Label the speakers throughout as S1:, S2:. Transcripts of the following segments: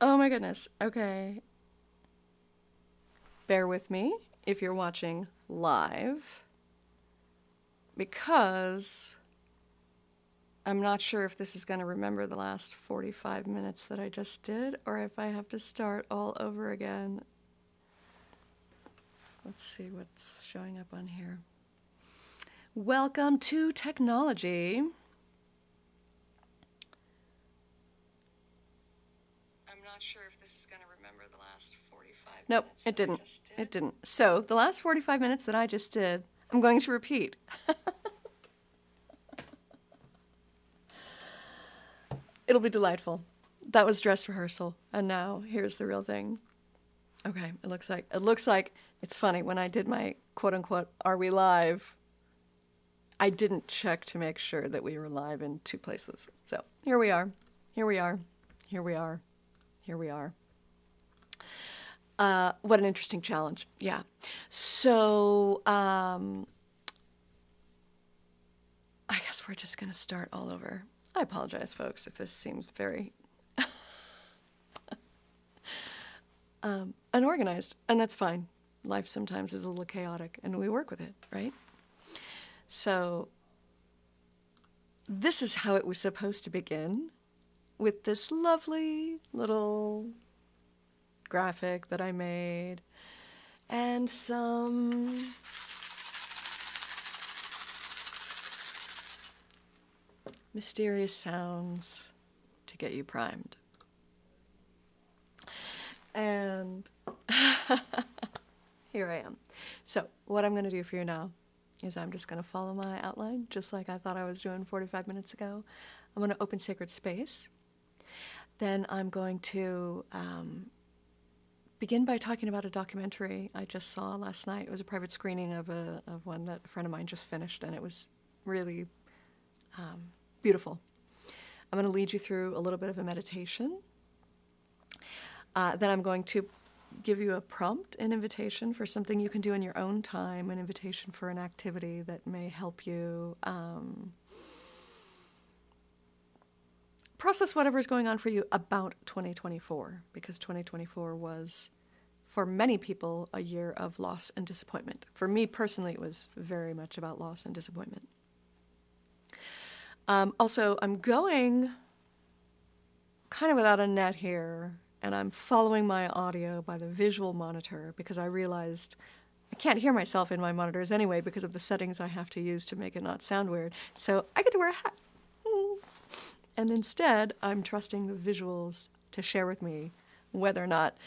S1: Oh my goodness. Okay. Bear with me if you're watching live, because I'm not sure if this is going to remember the last 45 minutes that I just did, or if I have to start all over again. Let's see what's showing up on here. Welcome to technology. I'm not sure if this is going to remember the last 45 minutes. Nope, it didn't. It didn't. So the last 45 minutes that I just did, I'm going to repeat. It'll be delightful. That was dress rehearsal, and now here's the real thing. Okay, it looks like it's funny. When I did my quote unquote "Are we live?" I didn't check to make sure that we were live in two places. So here we are. Here we are. Here we are. Here we are. What an interesting challenge. Yeah. So I guess we're just gonna start all over. I apologize, folks, if this seems very unorganized, and that's fine. Life sometimes is a little chaotic, and we work with it, right? So this is how it was supposed to begin, with this lovely little graphic that I made, and some mysterious sounds to get you primed. And here I am. So what I'm going to do for you now is I'm just going to follow my outline, just like I thought I was doing 45 minutes ago. I'm going to open sacred space. Then I'm going to begin by talking about a documentary I just saw last night. It was a private screening of one that a friend of mine just finished, and it was really beautiful. I'm going to lead you through a little bit of a meditation. Then I'm going to give you a prompt, an invitation for something you can do in your own time, an invitation for an activity that may help you process whatever is going on for you about 2024, because 2024 was, for many people, a year of loss and disappointment. For me personally, it was very much about loss and disappointment. Also, I'm going kind of without a net here, and I'm following my audio by the visual monitor because I realized I can't hear myself in my monitors anyway because of the settings I have to use to make it not sound weird. So I get to wear a hat. And instead, I'm trusting the visuals to share with me whether or not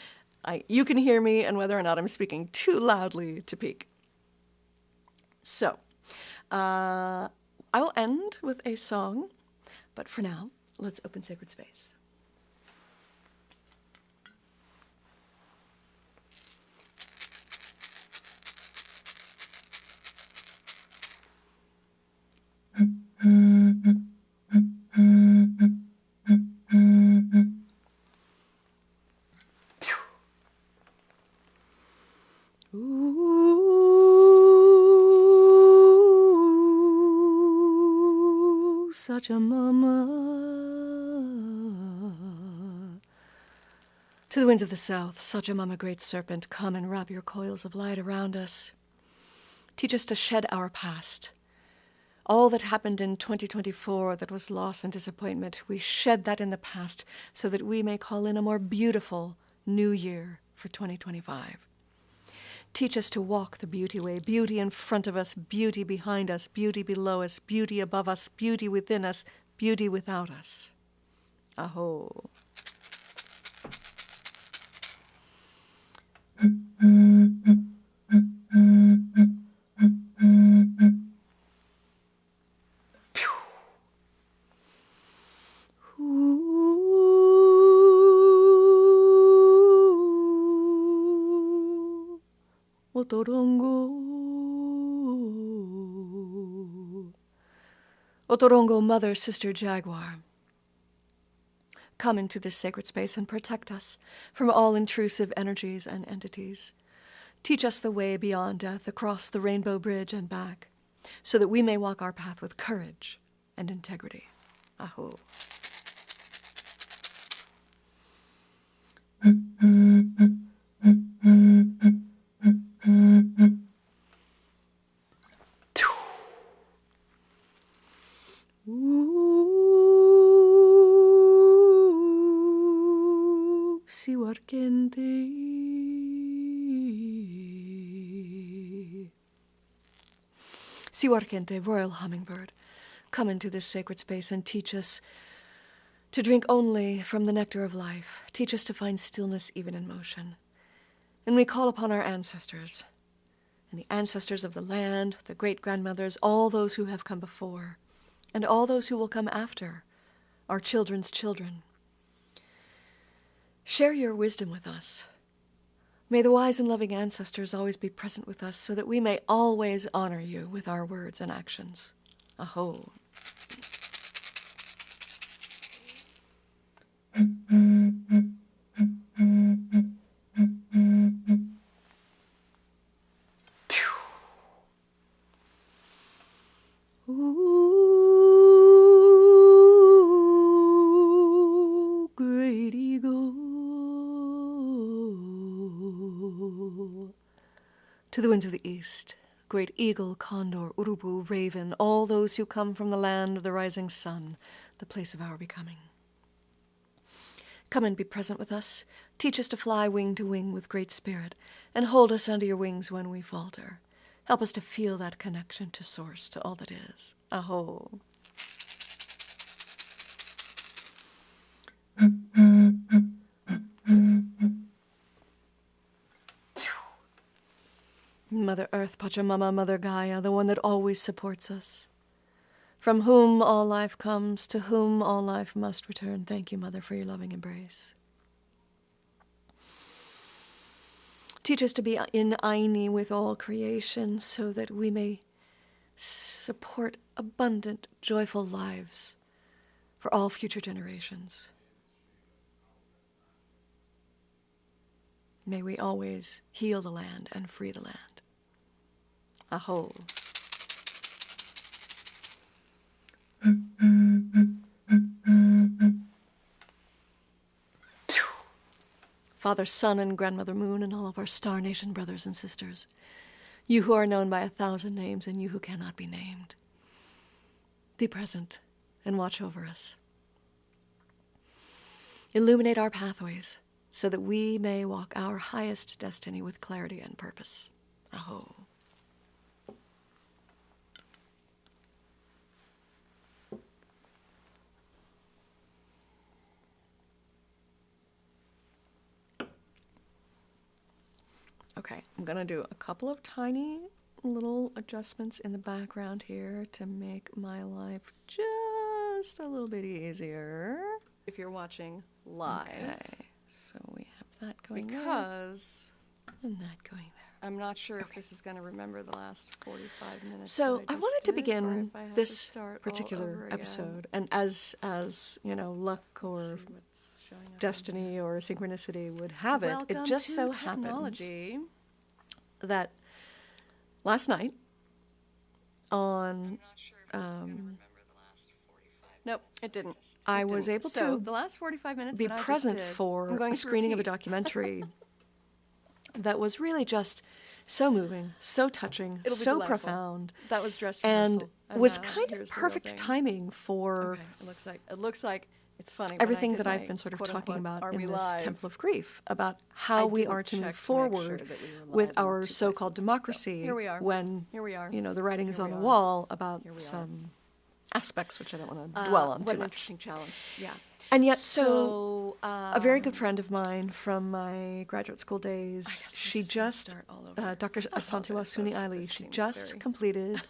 S1: you can hear me and whether or not I'm speaking too loudly to peak. So, I will end with a song, but for now, let's open sacred space. Ooh, such a mama. To the winds of the south, such a mama, great serpent, come and wrap your coils of light around us. Teach us to shed our past. All that happened in 2024 that was loss and disappointment, we shed that in the past so that we may call in a more beautiful new year for 2025. Teach us to walk the beauty way, beauty in front of us, beauty behind us, beauty below us, beauty above us, beauty within us, beauty without us. Aho. Otorongo. Otorongo, mother, sister, jaguar. Come into this sacred space and protect us from all intrusive energies and entities. Teach us the way beyond death, across the rainbow bridge and back, so that we may walk our path with courage and integrity. Aho. Siwarkente, royal hummingbird, come into this sacred space and teach us to drink only from the nectar of life. Teach us to find stillness even in motion. And we call upon our ancestors, and the ancestors of the land, the great-grandmothers, all those who have come before, and all those who will come after, our children's children. Share your wisdom with us. May the wise and loving ancestors always be present with us so that we may always honor you with our words and actions. Aho. Ooh, great eagle. To the winds of the east, great eagle, condor, urubu, raven, all those who come from the land of the rising sun, the place of our becoming. Come and be present with us. Teach us to fly wing to wing with great spirit, and hold us under your wings when we falter. Help us to feel that connection to source, to all that is. Aho. Mother Earth, Pachamama, Mother Gaia, the one that always supports us, from whom all life comes, to whom all life must return. Thank you, Mother, for your loving embrace. Teach us to be in Aini with all creation so that we may support abundant, joyful lives for all future generations. May we always heal the land and free the land. Aho. Father Sun and Grandmother Moon and all of our Star Nation brothers and sisters, you who are known by 1,000 names and you who cannot be named, be present and watch over us. Illuminate our pathways so that we may walk our highest destiny with clarity and purpose. Aho. Okay, I'm going to do a couple of tiny little adjustments in the background here to make my life just a little bit easier. If you're watching live. Okay, so we have that going
S2: Because
S1: there. And that going there.
S2: I'm not sure if this is going to remember the last 45 minutes.
S1: So I wanted to
S2: did,
S1: begin
S2: or if I have to
S1: this
S2: start all
S1: particular
S2: over again.
S1: episode, and as you know, luck or
S2: See what's showing up on
S1: destiny or synchronicity would have it,
S2: Welcome
S1: it just
S2: to
S1: so happens
S2: technology.
S1: that last night on
S2: I'm not sure if this is going to remember the last 45
S1: nope, it didn't.
S2: It
S1: I
S2: didn't.
S1: was able
S2: So
S1: to
S2: the last 45 minutes
S1: be
S2: that I just
S1: present
S2: did, I'm
S1: for
S2: going
S1: a
S2: to
S1: screening of a
S2: repeat.
S1: documentary that was really just so moving, so touching,
S2: It'll be
S1: so
S2: delightful.
S1: profound,
S2: That was dress
S1: and
S2: rehearsal.
S1: was
S2: now
S1: kind
S2: here's
S1: of
S2: the real
S1: perfect
S2: thing.
S1: timing for
S2: Okay, it looks like it's funny. when I
S1: everything
S2: did
S1: that I've
S2: my
S1: been sort of
S2: quote-unquote,
S1: talking about
S2: "Are
S1: in
S2: we
S1: this
S2: live?"
S1: Temple of Grief, about
S2: I
S1: how we
S2: didn't
S1: are to
S2: check
S1: move
S2: to make
S1: forward
S2: sure that we were
S1: with
S2: live in
S1: our
S2: two
S1: so-called
S2: places. So,
S1: democracy
S2: here we are.
S1: when,
S2: Here we are.
S1: you know, the writing is
S2: Here
S1: on
S2: we
S1: the
S2: are.
S1: wall about
S2: Here we are.
S1: some aspects which I don't want to dwell on
S2: What
S1: too
S2: an
S1: much.
S2: interesting challenge. Yeah.
S1: And yet,
S2: So,
S1: a very good friend of mine from my graduate school days,
S2: guess we'll
S1: she
S2: just
S1: just,
S2: start all over.
S1: Dr. Asante
S2: apologize,
S1: Wasuni
S2: folks, if
S1: Ali,
S2: this
S1: she
S2: seems
S1: just
S2: very-
S1: completed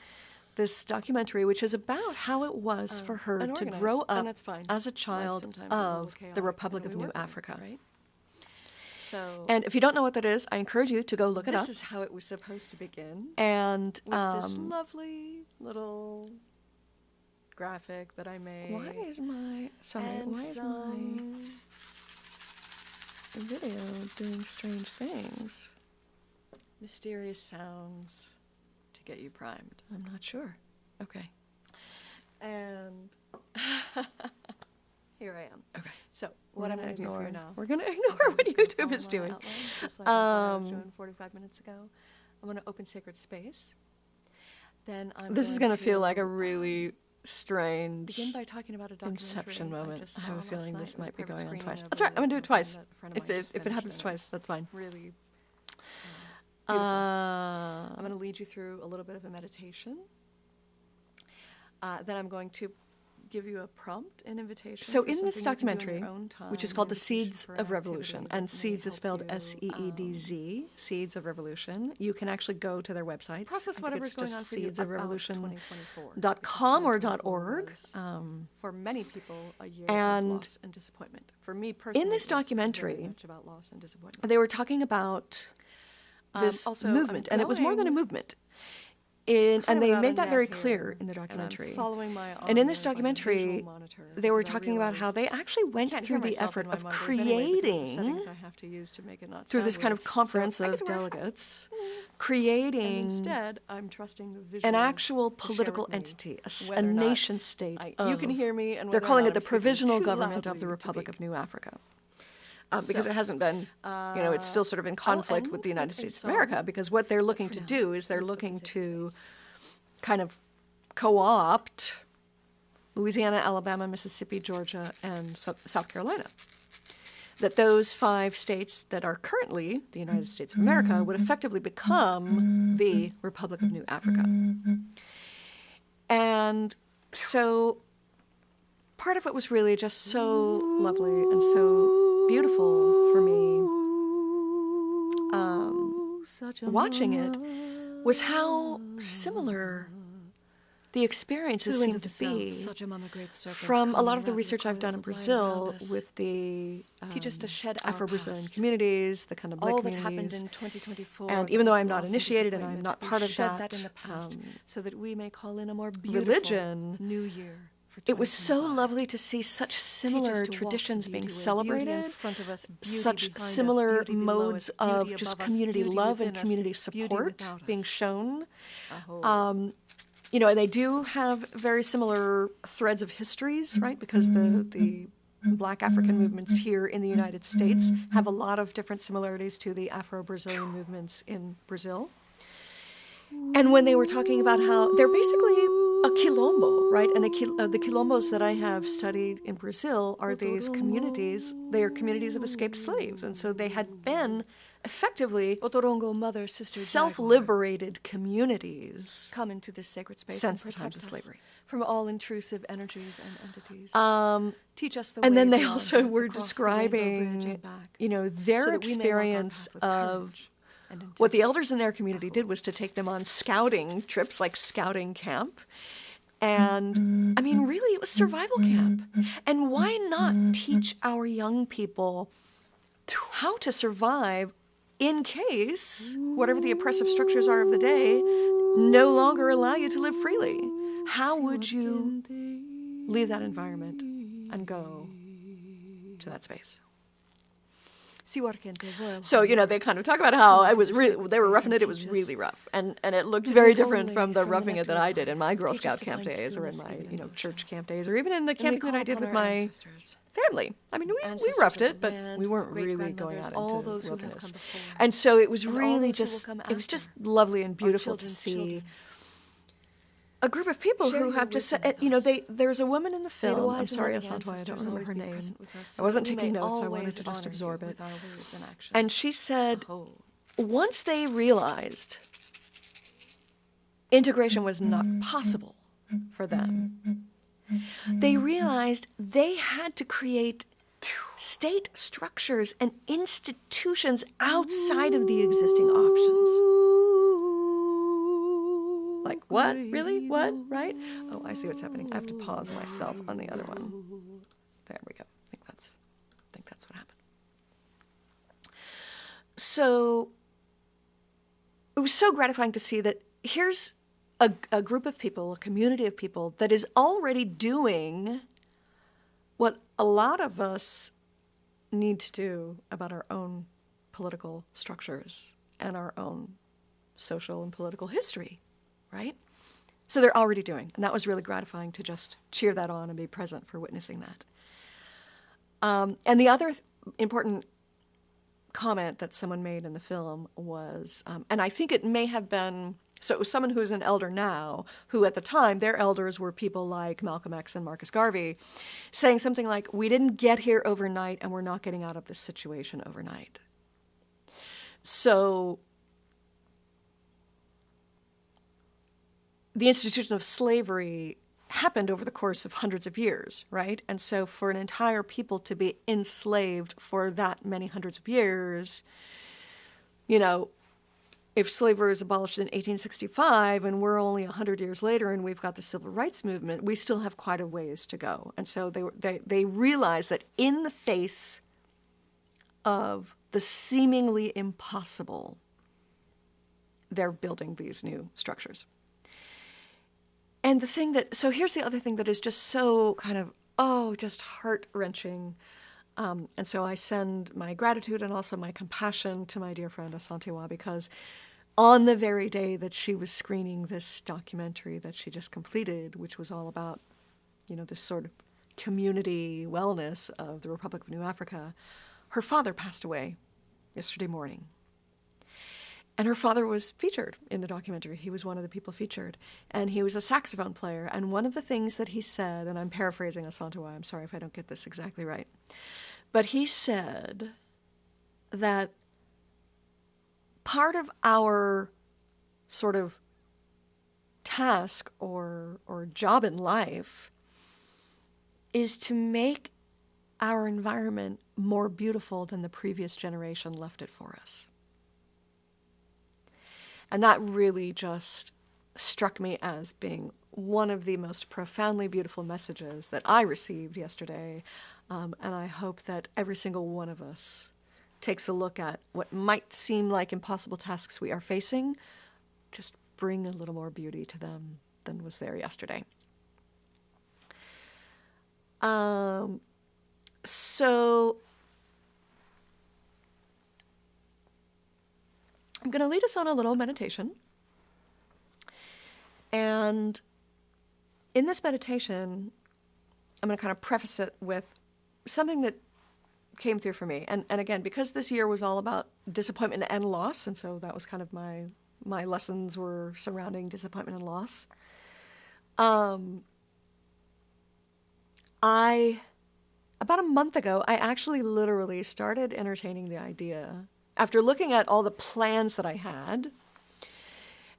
S1: this documentary, which is about how it was for her to
S2: unorganized,
S1: grow
S2: and
S1: up
S2: that's fine.
S1: as a
S2: Life
S1: child
S2: sometimes is a little
S1: of the
S2: chaotic,
S1: Republic
S2: and
S1: of
S2: we
S1: New
S2: work with it,
S1: Africa.
S2: right? So,
S1: And if you don't know what that is, I encourage you to go look it
S2: this
S1: up.
S2: is how it was supposed to begin.
S1: And
S2: With this lovely little graphic that I made.
S1: why is my
S2: and
S1: why is my video doing strange things?
S2: mysterious sounds to get you primed.
S1: I'm not sure. Okay.
S2: And here I am.
S1: Okay.
S2: So
S1: We're
S2: what I'm
S1: gonna
S2: going to do for you
S1: ignore-
S2: now.
S1: We're going to
S2: is
S1: ignore
S2: I'm
S1: what
S2: just gonna
S1: YouTube
S2: follow
S1: is
S2: my
S1: doing.
S2: outline, just like I thought I was
S1: Um,
S2: doing 45 minutes ago. I'm going to open sacred space. Then I'm
S1: This is
S2: going
S1: going to feel like a
S2: to,
S1: really strange
S2: begin by talking about a documentary
S1: inception moment.
S2: just
S1: I
S2: saw
S1: have a
S2: last
S1: feeling
S2: night.
S1: this
S2: It was
S1: might be
S2: a perfect
S1: going on
S2: screening
S1: twice.
S2: of
S1: That's all right.
S2: a
S1: I'm going to do it
S2: film
S1: twice.
S2: that a friend of mine just
S1: If it
S2: finished,
S1: happens
S2: and
S1: twice, that's fine.
S2: really beautiful. I'm going to lead you through a little bit of a meditation.
S1: then I'm going to give you a prompt, an invitation.
S2: So
S1: for
S2: in this
S1: something you can do
S2: documentary,
S1: in your own time,
S2: which is called
S1: an
S2: The
S1: invitation
S2: Seeds
S1: for
S2: of
S1: an
S2: Revolution,
S1: activity
S2: and
S1: that may
S2: seeds is
S1: help
S2: spelled
S1: you,
S2: S-E-E-D-Z, Seeds of Revolution. You can actually go to their websites.
S1: process whatever's going on for you about 2024.
S2: seedsofrevolution.com or
S1: because 2024
S2: .org.
S1: was, for many people, a year
S2: and
S1: of loss and disappointment. For me personally,
S2: in this
S1: it was very
S2: documentary,
S1: much about loss and disappointment.
S2: they were talking about this
S1: also, I'm
S2: movement, and it was more than a
S1: going
S2: movement.
S1: kind
S2: And
S1: of
S2: they
S1: without
S2: made
S1: a
S2: that
S1: net
S2: very
S1: here,
S2: clear in the
S1: and I'm
S2: documentary.
S1: following my
S2: And in this
S1: audio by the visual
S2: documentary,
S1: monitor
S2: they were
S1: because I
S2: talking about how
S1: realized
S2: they actually went
S1: can't
S2: through
S1: hear
S2: the
S1: myself
S2: effort
S1: in my
S2: of
S1: monitors anyway because of the
S2: creating,
S1: settings I have to use to make it not
S2: through
S1: sound
S2: this kind
S1: weird.
S2: of conference
S1: So I
S2: of
S1: get to wear-
S2: delegates,
S1: and
S2: creating
S1: instead, I'm trusting the visual
S2: an actual
S1: to share
S2: political
S1: with me
S2: entity, a
S1: whether or not
S2: nation state.
S1: you can hear me, and
S2: They're
S1: whether or
S2: calling
S1: not
S2: it the
S1: I'm speaking
S2: Provisional
S1: too
S2: Government of
S1: loudly
S2: the
S1: to
S2: Republic
S1: be.
S2: of New Africa. Because
S1: So,
S2: it hasn't been, it's still sort of in conflict with
S1: end
S2: the United
S1: with a
S2: States of
S1: song,
S2: America, because what they're looking
S1: for
S2: to
S1: now,
S2: do is they're
S1: let's
S2: looking
S1: open sacred
S2: to
S1: space.
S2: kind of co-opt Louisiana, Alabama, Mississippi, Georgia, and South Carolina. That those 5 states that are currently the United States of America would effectively become the Republic of New Africa. And so part of it was really just so lovely and so beautiful for me watching it, was how similar the experiences seem to be
S1: such a mama great serpent,
S2: from a lot of the
S1: coming
S2: research I've done in
S1: wrapping coils of light
S2: Brazil
S1: around us.
S2: with the
S1: Teach us to shed our
S2: Afro-Brazilian
S1: past.
S2: communities, the kind of
S1: All
S2: black
S1: that happened
S2: communities.
S1: in 2024.
S2: And
S1: that
S2: even though
S1: was
S2: I'm not
S1: loss and
S2: initiated and I'm
S1: disappointment,
S2: not
S1: we
S2: part of
S1: shed
S2: that,
S1: in the past, so that we may call in a more beautiful
S2: religion,
S1: new year. For
S2: it was so
S1: 2025.
S2: lovely to see such
S1: Teach us
S2: similar
S1: to walk
S2: traditions
S1: in
S2: being
S1: beauty where
S2: celebrated,
S1: beauty in front of us, beauty
S2: such
S1: behind us,
S2: similar
S1: beauty below
S2: modes
S1: us, beauty
S2: of just
S1: above us,
S2: community
S1: beauty
S2: love and
S1: within us,
S2: community
S1: beauty
S2: support
S1: without
S2: being
S1: us.
S2: shown.
S1: Aho.
S2: And they do have very similar threads of histories, right? Because the Black African movements here in the United States have a lot of different similarities to the Afro-Brazilian movements in Brazil. And when they were talking about how they're basically a quilombo, right? And the quilombos that I have studied in Brazil are these communities. They are communities of escaped slaves. And so they had been effectively
S1: Otorongo, mother, sister,
S2: self-liberated communities
S1: come into this sacred space
S2: since
S1: and
S2: the times
S1: protect
S2: of
S1: us
S2: slavery.
S1: from all intrusive energies and entities. Teach us the
S2: And
S1: way
S2: then they
S1: beyond
S2: also
S1: death,
S2: were
S1: across the rainbow bridge
S2: describing,
S1: and back,
S2: their
S1: so that we may walk our
S2: experience
S1: path with
S2: of
S1: courage and
S2: what the
S1: integrity.
S2: elders in their community did was to take them on scouting trips, like scouting camp. And I mean, really, it was survival camp. And why not teach our young people how to survive in case whatever the oppressive structures are of the day no longer allow you to live freely? How would you leave that environment and go to that space? So, they kind of talk about how they were roughing it. It was really rough. And it looked very different from the roughing it that I did in my Girl Scout camp days or in my, church camp days or even in the camping that I did with my family. I mean, we roughed it, but we weren't really going out into the wilderness. And so it was really just, it was just lovely and beautiful to see a group of people who have just said, there's a woman in the film, I'm sorry, Asantwa, I don't remember her name. I wasn't taking notes, I wanted to just absorb it. And she said, once they realized integration was not possible for them, they realized they had to create state structures and institutions outside of the existing options. Like, what? Really? What? Right? Oh, I see what's happening. I have to pause myself on the other one. There we go. I think that's what happened. So it was so gratifying to see that here's a group of people, a community of people that is already doing what a lot of us need to do about our own political structures and our own social and political history. Right? So they're already doing, and that was really gratifying to just cheer that on and be present for witnessing that. And the other important comment that someone made in the film was, and I think it may have been, so it was someone who's an elder now, who at the time, their elders were people like Malcolm X and Marcus Garvey, saying something like, we didn't get here overnight and we're not getting out of this situation overnight. So the institution of slavery
S1: happened over the course of hundreds of years, right? And so for an entire people to be enslaved for that many hundreds of years, you know, if slavery was abolished in 1865 and we're only 100 years later and we've got the civil rights movement, we still have quite a ways to go. And so they realized that in the face of the seemingly impossible, they're building these new structures. And the thing that, so here's the other thing that is just so kind of, just heart-wrenching. And so I send my gratitude and also my compassion to my dear friend Asantewa, because on the very day that she was screening this documentary that she just completed, which was all about, this sort of community wellness of the Republic of New Africa, her father passed away yesterday morning. And her father was featured in the documentary. He was one of the people featured. And he was a saxophone player. And one of the things that he said, and I'm paraphrasing Asantewa, I'm sorry if I don't get this exactly right, but he said that part of our sort of task or job in life is to make our environment more beautiful than the previous generation left it for us. And that really just struck me as being one of the most profoundly beautiful messages that I received yesterday. And I hope that every single one of us takes a look at what might seem like impossible tasks we are facing, just bring a little more beauty to them than was there yesterday. So I'm going to lead us on a little meditation. And in this meditation, I'm going to kind of preface it with something that came through for me. And again, because this year was all about disappointment and loss, and so that was kind of my lessons were surrounding disappointment and loss. About a month ago, I actually literally started entertaining the idea, after looking at all the plans that I had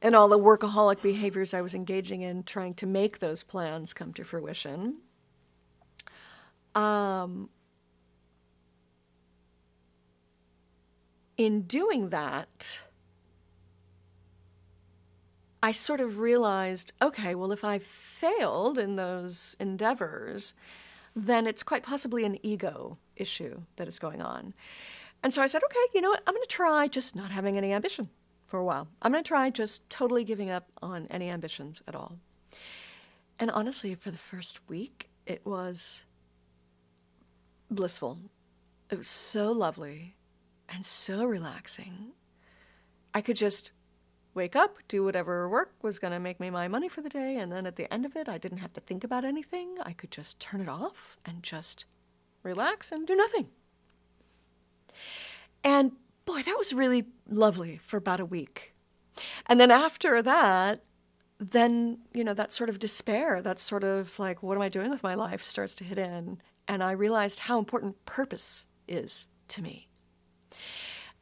S1: and all the workaholic behaviors I was engaging in trying to make those plans come to fruition. In doing that, I sort of realized, okay, well, if I failed in those endeavors, then it's quite possibly an ego issue that is going on. And so I said, okay, you know what? I'm going to try just not having any ambition for a while. I'm going to try just totally giving up on any ambitions at all. And honestly, for the first week, it was blissful. It was so lovely and so relaxing. I could just wake up, do whatever work was going to make me my money for the day, and then at the end of it, I didn't have to think about anything. I could just turn it off and just relax and do nothing. And boy, that was really lovely for about a week. And then after that, then, that sort of despair, that sort of like, what am I doing with my life, starts to hit in. And I realized how important purpose is to me.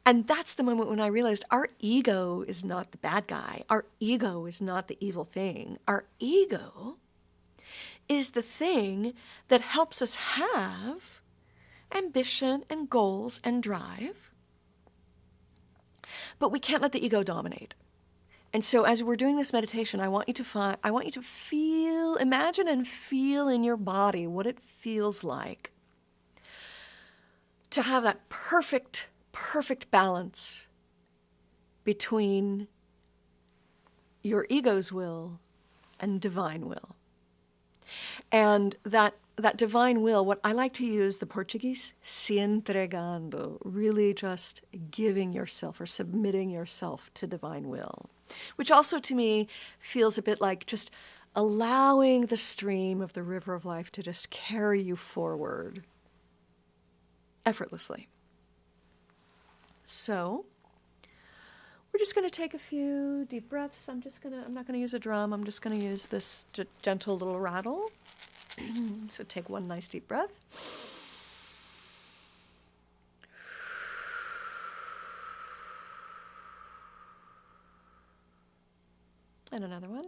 S1: And that's the moment when I realized our ego is not the bad guy. Our ego is not the evil thing. Our ego is the thing that helps us have ambition and goals and drive. But we can't let the ego dominate. And so as we're doing this meditation, I want you to feel, imagine and feel in your body what it feels like to have that perfect balance between your ego's will and divine will. And that divine will, what I like to use, the Portuguese, se entregando, really just giving yourself or submitting yourself to divine will, which also to me feels a bit like just allowing the stream of the river of life to just carry you forward effortlessly. So we're just going to take a few deep breaths. I'm not going to use a drum. I'm just going to use this gentle little rattle. So take one nice deep breath. And another one.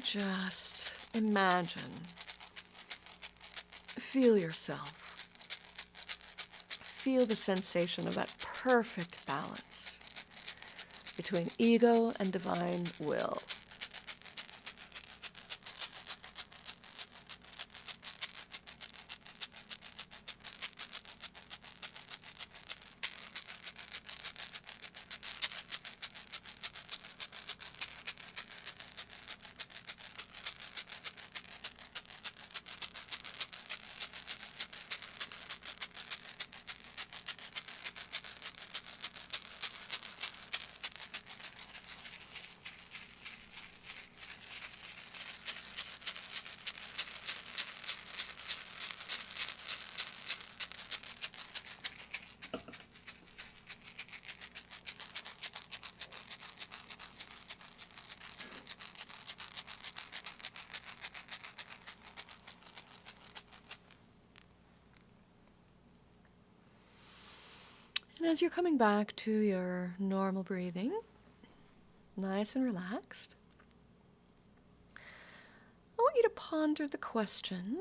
S1: just imagine, feel yourself, feel the sensation of that perfect balance between ego and divine will. And as you're coming back to your normal breathing, nice and relaxed, I want you to ponder the question,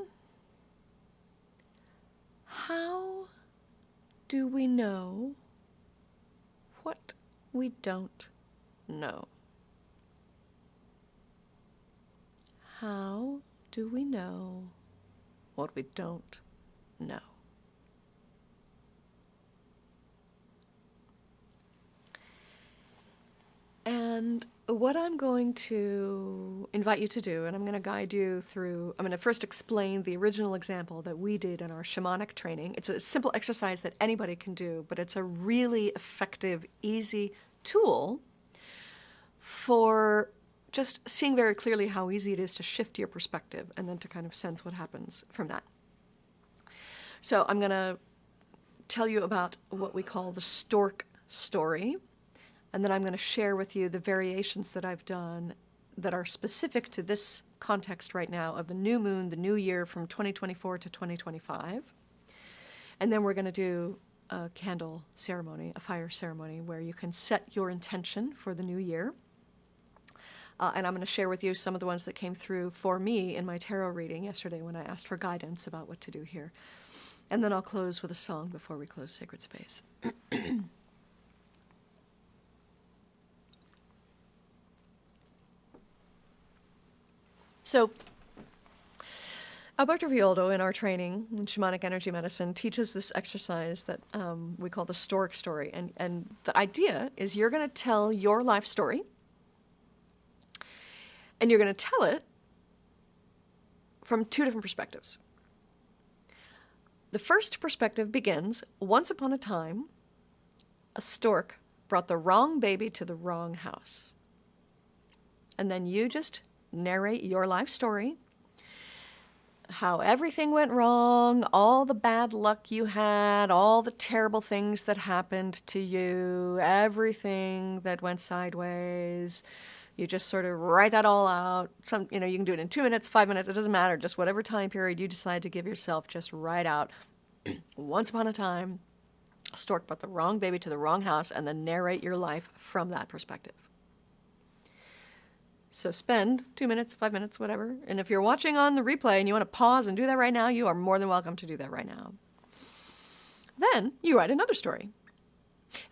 S1: how do we know what we don't know? How do we know what we don't know? And what I'm going to invite you to do, and I'm going to guide you through, I'm going to first explain the original example that we did in our shamanic training. It's a simple exercise that anybody can do, but it's a really effective, easy tool for just seeing very clearly how easy it is to shift your perspective and then to kind of sense what happens from that. So I'm going to tell you about what we call the stork story. And then I'm going to share with you the variations that I've done that are specific to this context right now of the new moon, the new year from 2024 to 2025. And then we're going to do a candle ceremony, a fire ceremony, where you can set your intention for the new year. And I'm going to share with you some of the ones that came through for me in my tarot reading yesterday when I asked for guidance about what to do here. And then I'll close with a song before we close Sacred Space. So, Alberto Villoldo in our training in shamanic energy medicine teaches this exercise that we call the stork story. And the idea is you're going to tell your life story, and you're going to tell it from two different perspectives. The first perspective begins, once upon a time, a stork brought the wrong baby to the wrong house. And then you just narrate your life story, how everything went wrong, all the bad luck you had, all the terrible things that happened to you, everything that went sideways. You just sort of write that all out. You can do it in 2 minutes, 5 minutes, it doesn't matter. Just whatever time period you decide to give yourself, just write out. Once upon a time, a stork brought the wrong baby to the wrong house, and then narrate your life from that perspective. So spend 2 minutes, 5 minutes, whatever. And if you're watching on the replay and you want to pause and do that right now, you are more than welcome to do that right now. Then you write another story.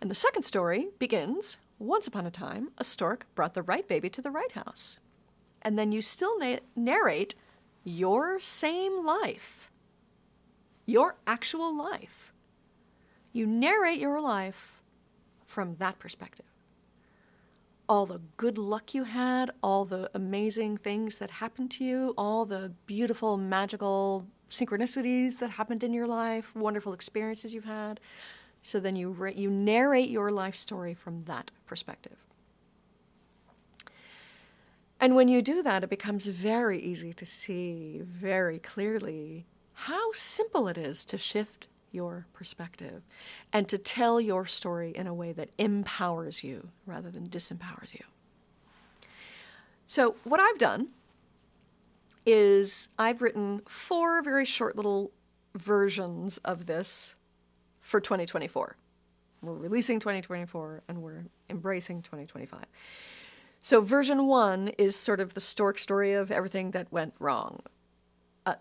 S1: And the second story begins, once upon a time, a stork brought the right baby to the right house. And then you still narrate your same life, your actual life. You narrate your life from that perspective. All the good luck you had, all the amazing things that happened to you, all the beautiful, magical synchronicities that happened in your life, wonderful experiences you've had. So then you narrate your life story from that perspective. And when you do that, it becomes very easy to see very clearly how simple it is to shift your perspective and to tell your story in a way that empowers you rather than disempowers you. So what I've done is I've written 4 very short little versions of this for 2024. We're releasing 2024 and we're embracing 2025.
S2: So version 1 is sort of the stork story of everything that went wrong.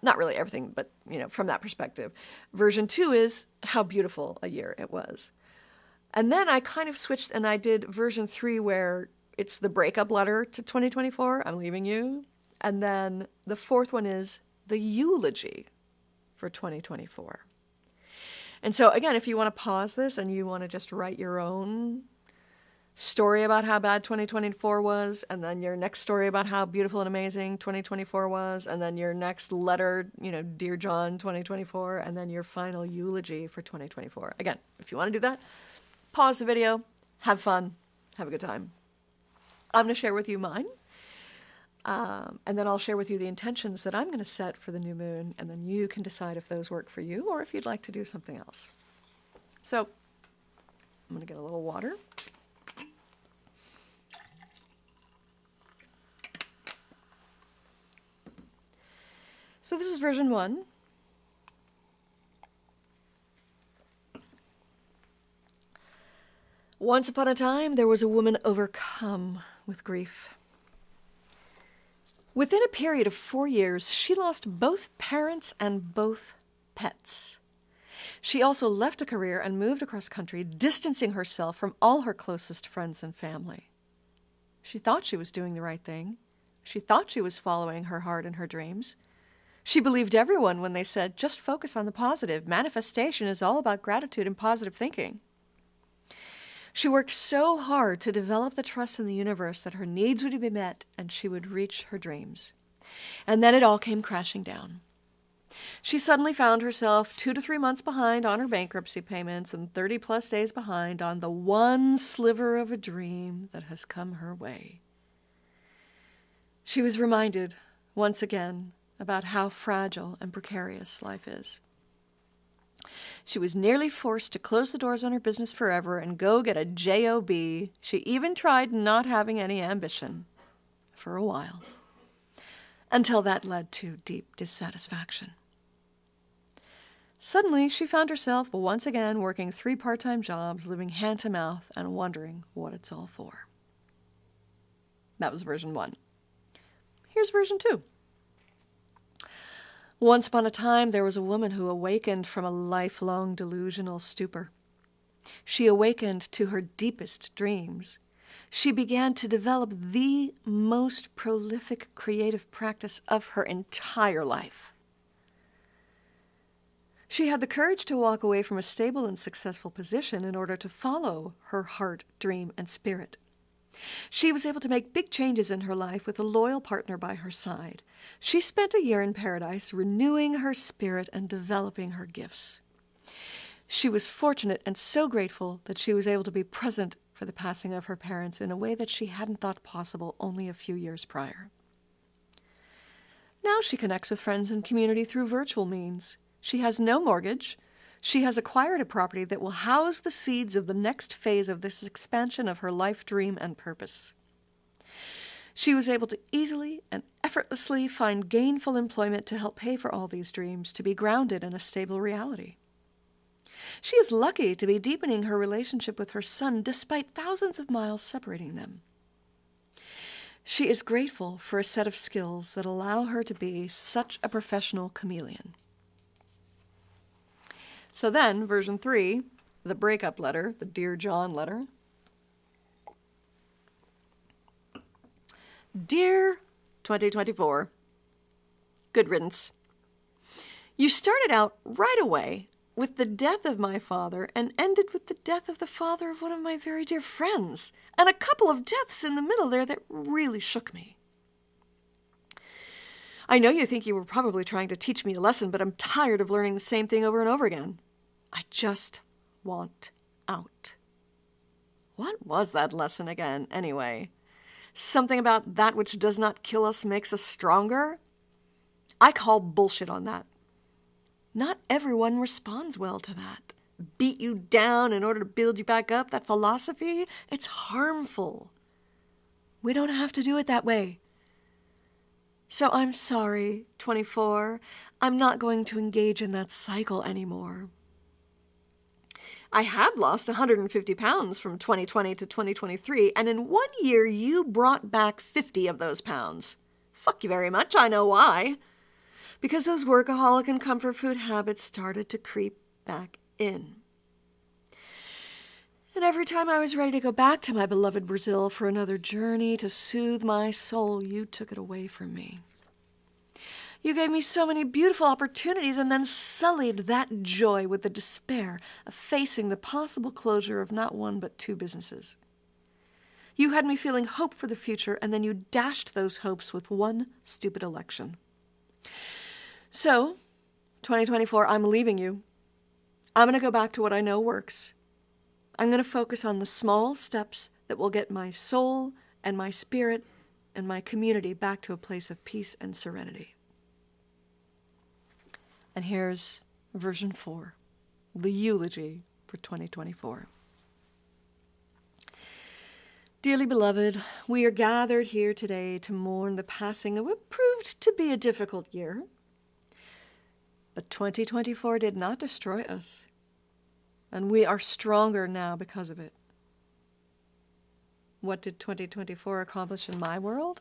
S2: Not really everything, but, from that perspective. Version 2 is how beautiful a year it was. And then I kind of switched and I did version 3 where it's the breakup letter to 2024, I'm leaving you. And then the fourth one is the eulogy for 2024. And so again, if you want to pause this and you want to just write your own story about how bad 2024 was, and then your next story about how beautiful and amazing 2024 was, and then your next letter, Dear John 2024, and then your final eulogy for 2024. Again, if you want to do that, pause the video, have fun, have a good time. I'm going to share with you mine, and then I'll share with you the intentions that I'm going to set for the new moon, and then you can decide if those work for you or if you'd like to do something else. So I'm going to get a little water. So this is version 1. Once upon a time, there was a woman overcome with grief. Within a period of 4 years, she lost both parents and both pets. She also left a career and moved across country, distancing herself from all her closest friends and family. She thought she was doing the right thing. She thought she was following her heart and her dreams. She believed everyone when they said, just focus on the positive. Manifestation is all about gratitude and positive thinking. She worked so hard to develop the trust in the universe that her needs would be met and she would reach her dreams. And then it all came crashing down. She suddenly found herself 2 to 3 months behind on her bankruptcy payments and 30 plus days behind on the one sliver of a dream that has come her way. She was reminded, once again, about how fragile and precarious life is. She was nearly forced to close the doors on her business forever and go get a job. She even tried not having any ambition for a while, until that led to deep dissatisfaction. Suddenly, she found herself once again working 3 part-time jobs, living hand to mouth, and wondering what it's all for. That was version 1. Here's version 2. Once upon a time, there was a woman who awakened from a lifelong delusional stupor. She awakened to her deepest dreams. She began to develop the most prolific creative practice of her entire life. She had the courage to walk away from a stable and successful position in order to follow her heart, dream, and spirit. She was able to make big changes in her life with a loyal partner by her side. She spent a year in paradise renewing her spirit and developing her gifts. She was fortunate and so grateful that she was able to be present for the passing of her parents in a way that she hadn't thought possible only a few years prior. Now she connects with friends and community through virtual means. She has no mortgage. She has acquired a property that will house the seeds of the next phase of this expansion of her life dream and purpose. She was able to easily and effortlessly find gainful employment to help pay for all these dreams, to be grounded in a stable reality. She is lucky to be deepening her relationship with her son despite thousands of miles separating them. She is grateful for a set of skills that allow her to be such a professional chameleon. So then, version 3, the breakup letter, the Dear John letter. Dear 2024, good riddance. You started out right away with the death of my father and ended with the death of the father of one of my very dear friends, and a couple of deaths in the middle there that really shook me. I know you think you were probably trying to teach me a lesson, but I'm tired of learning the same thing over and over again. I just want out. What was that lesson again, anyway? Something about that which does not kill us makes us stronger? I call bullshit on that. Not everyone responds well to that. Beat you down in order to build you back up, that philosophy, it's harmful. We don't have to do it that way. So I'm sorry, 24. I'm not going to engage in that cycle anymore. I had lost 150 pounds from 2020 to 2023, and in 1 year you brought back 50 of those pounds. Fuck you very much, I know why. Because those workaholic and comfort food habits started to creep back in. And every time I was ready to go back to my beloved Brazil for another journey to soothe my soul, you took it away from me. You gave me so many beautiful opportunities and then sullied that joy with the despair of facing the possible closure of not one but 2 businesses. You had me feeling hope for the future, and then you dashed those hopes with one stupid election. So, 2024, I'm leaving you. I'm going to go back to what I know works. I'm going to focus on the small steps that will get my soul and my spirit and my community back to a place of peace and serenity. And here's version 4, the eulogy for 2024. Dearly beloved, we are gathered here today to mourn the passing of what proved to be a difficult year. But 2024 did not destroy us, and we are stronger now because of it. What did 2024 accomplish in my world?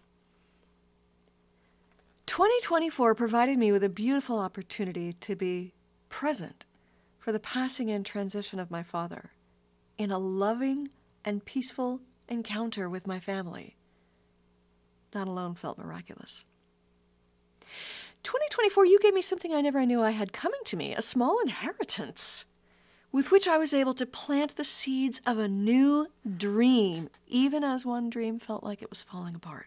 S2: 2024 provided me with a beautiful opportunity to be present for the passing and transition of my father in a loving and peaceful encounter with my family. That alone felt miraculous. 2024, you gave me something I never knew I had coming to me, a small inheritance with which I was able to plant the seeds of a new dream, even as one dream felt like it was falling apart.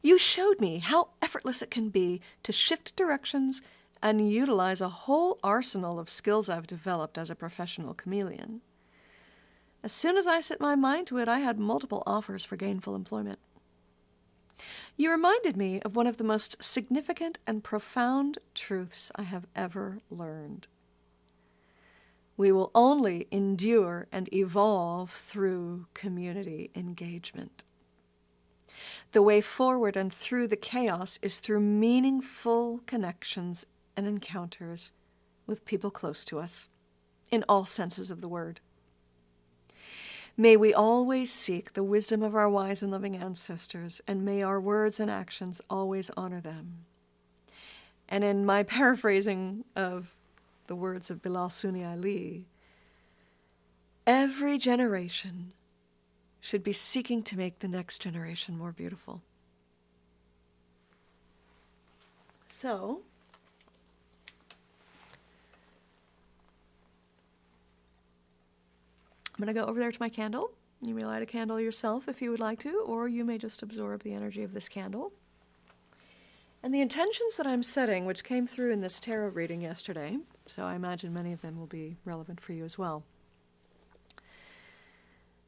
S2: You showed me how effortless it can be to shift directions and utilize a whole arsenal of skills I've developed as a professional chameleon. As soon as I set my mind to it, I had multiple offers for gainful employment. You reminded me of one of the most significant and profound truths I have ever learned. We will only endure and evolve through community engagement. The way forward and through the chaos is through meaningful connections and encounters with people close to us, in all senses of the word. May we always seek the wisdom of our wise and loving ancestors, and may our words and actions always honor them. And in my paraphrasing of the words of Bilal Sunni Ali, every generation should be seeking to make the next generation more beautiful. So, I'm going to go over there to my candle. You may light a candle yourself if you would like to, or you may just absorb the energy of this candle. And the intentions that I'm setting, which came through in this tarot reading yesterday, so I imagine many of them will be relevant for you as well.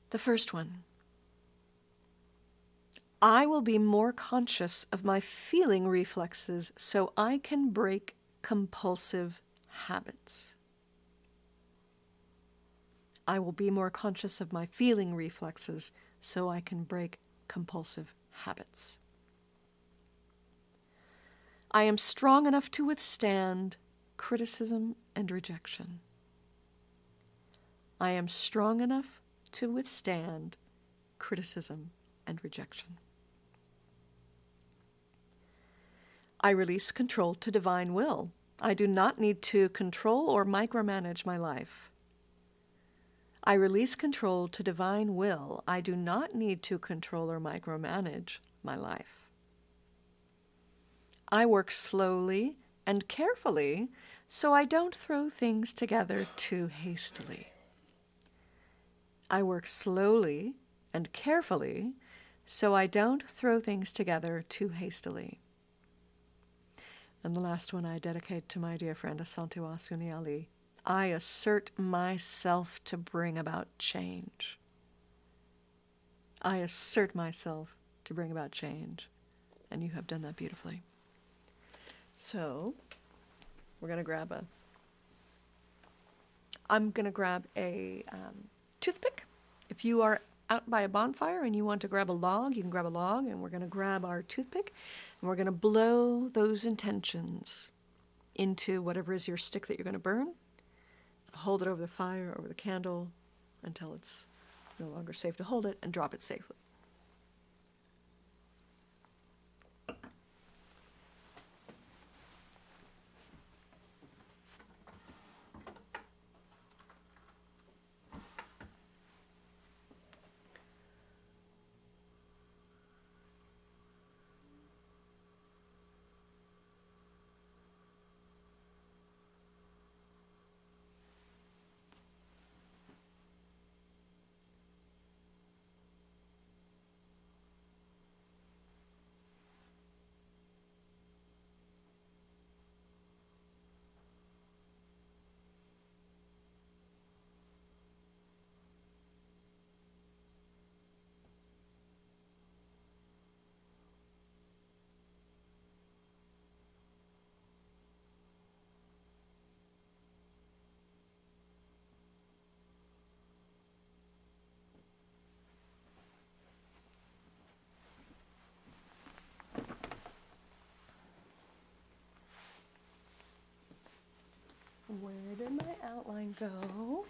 S2: The first one: I will be more conscious of my feeling reflexes so I can break compulsive habits. I will be more conscious of my feeling reflexes so I can break compulsive habits. I am strong enough to withstand criticism and rejection. I am strong enough to withstand criticism and rejection. I release control to divine will. I do not need to control or micromanage my life. I release control to divine will. I do not need to control or micromanage my life. I work slowly and carefully so I don't throw things together too hastily. I work slowly and carefully so I don't throw things together too hastily. And the last one I dedicate to my dear friend Asantewa Sunni Ali. I assert myself to bring about change. I assert myself to bring about change. And you have done that beautifully. So, I'm going to grab a toothpick. If you are out by a bonfire and you want to grab a log, you can grab a log, and we're going to grab our toothpick, and we're going to blow those intentions into whatever is your stick that you're going to burn.
S1: hold it over the fire, over the candle, until it's no longer safe to hold it, and drop it safely. Where did my outline go?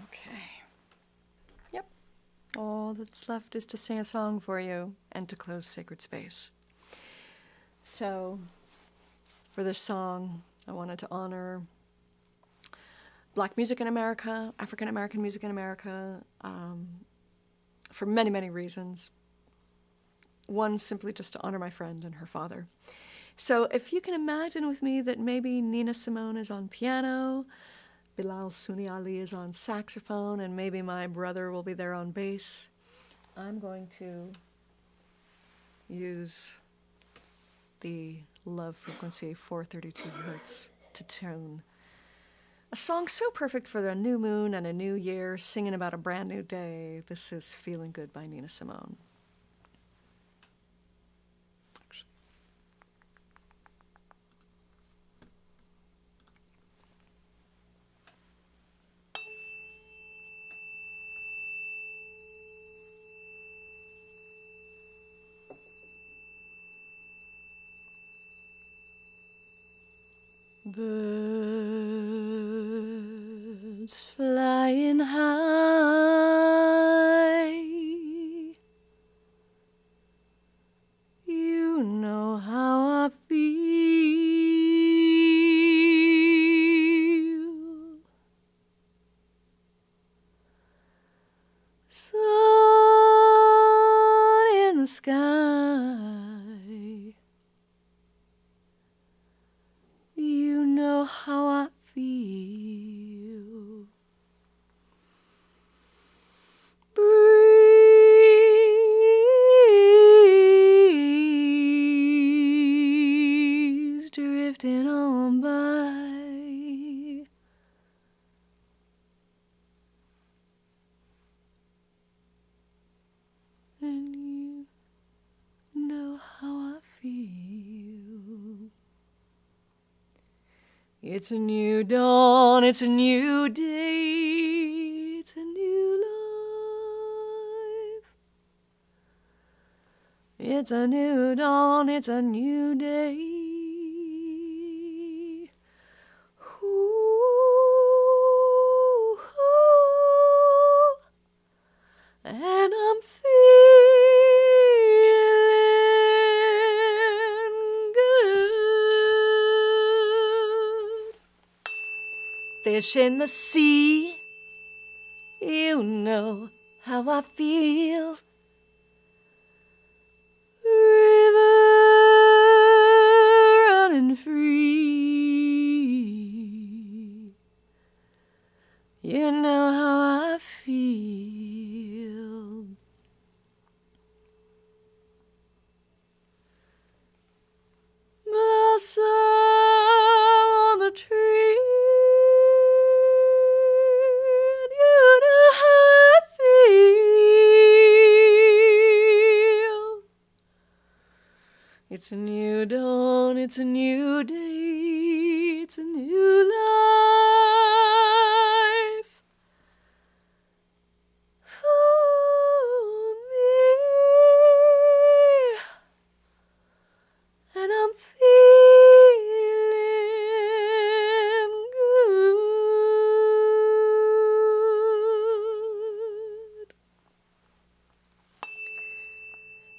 S1: Okay. Yep. All that's left is to sing a song for you and to close sacred space. So, for this song, I wanted to honor Black music in America, African American music in America, for many, many reasons. One, simply just to honor my friend and her father. So if you can imagine with me that maybe Nina Simone is on piano, Bilal Sunni Ali is on saxophone, and maybe my brother will be there on bass, I'm going to use the love frequency 432 hertz to tune a song so perfect for a new moon and a new year, singing about a brand new day. This is Feeling Good by Nina Simone. Birds flying high, you know how I feel. Sun in the sky, you know how I feel. Breeze drifting on by, and you know how I feel. It's a new dawn, it's a new day, it's a new life. It's a new dawn, it's a new day. Ooh, ooh, and I'm feeling good. Fish in the sea, you know how I feel. River running free, you know how I feel. Blossom on the tree, you know how I feel. It's a new dawn, it's a new day, it's a new life for me, and I'm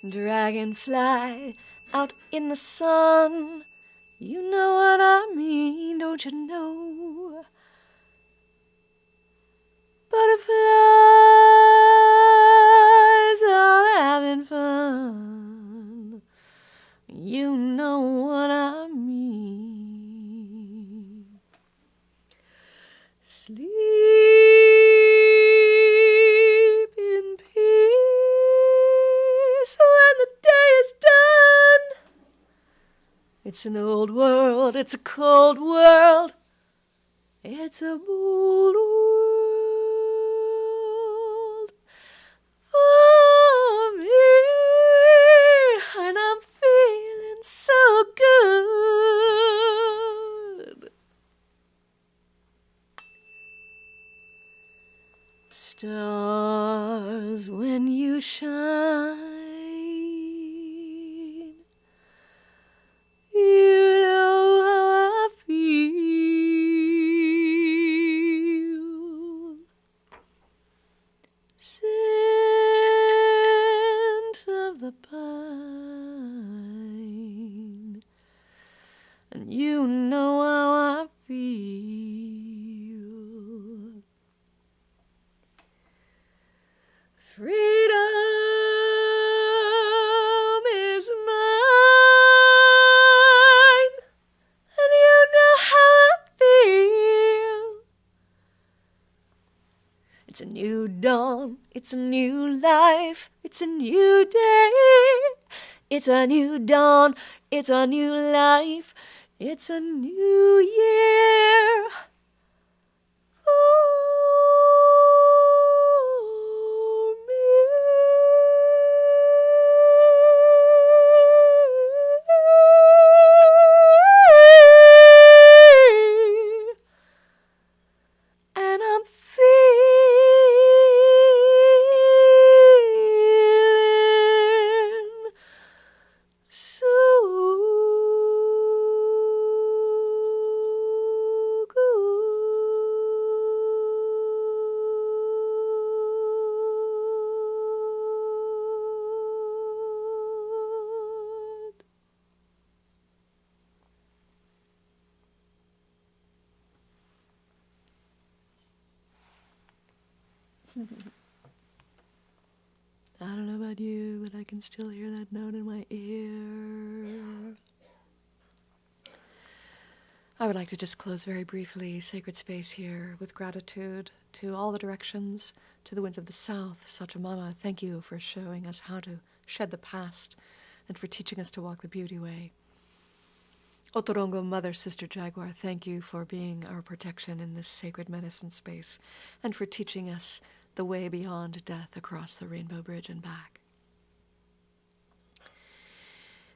S2: Dragonfly out in the sun. You know what I mean, don't you know? Butterflies all having fun. You know what I mean. Sleep in peace when the day is done. It's an old world, it's a cold world, it's a bold world for me, and I'm feeling so good. Stars, when you shine, you know how I feel. Scent of the pine, and you know how I feel. Freedom is mine, and you know how I feel. It's a new dawn, it's a new life, it's a new day. It's a new dawn, it's a new life, it's a new year. For me. And I'm feeling so good. I don't know about you, but I can still hear that note in my ear. I would like to just close very briefly, sacred space here, with gratitude to all the directions, to the winds of the south. Sachamama, thank you for showing us how to shed the past and for teaching us to walk the beauty way. Otorongo, Mother, Sister Jaguar, thank you for being our protection in this sacred medicine space and for teaching us the way beyond death across the Rainbow Bridge and back.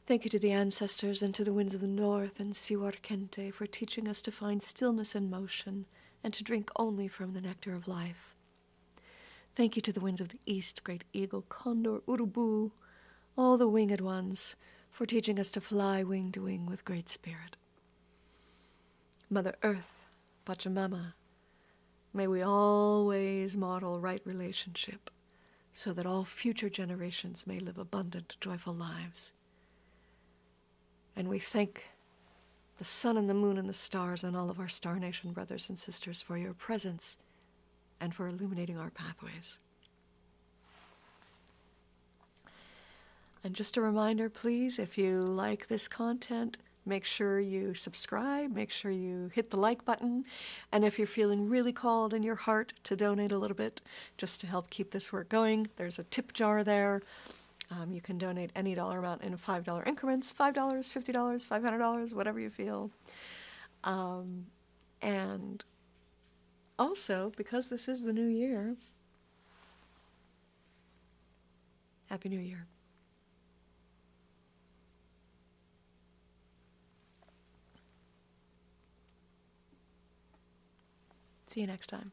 S2: Thank you to the ancestors and to the winds of the north and Siwar Kente for teaching us to find stillness and motion and to drink only from the nectar of life. Thank you to the winds of the east, great eagle, condor, urubu, all the winged ones, for teaching us to fly wing to wing with great spirit. Mother Earth, Pachamama, may we always model right relationship so that all future generations may live abundant, joyful lives. And we thank the sun and the moon and the stars and all of our Star Nation brothers and sisters for your presence and for illuminating our pathways. And just a reminder, please, if you like this content, make sure you subscribe, make sure you hit the like button, and if you're feeling really called in your heart to donate a little bit just to help keep this work going, there's a tip jar there. You can donate any dollar amount in $5 increments, $5, $50, $500, whatever you feel. And also, because this is the new year, Happy New Year. See you next time.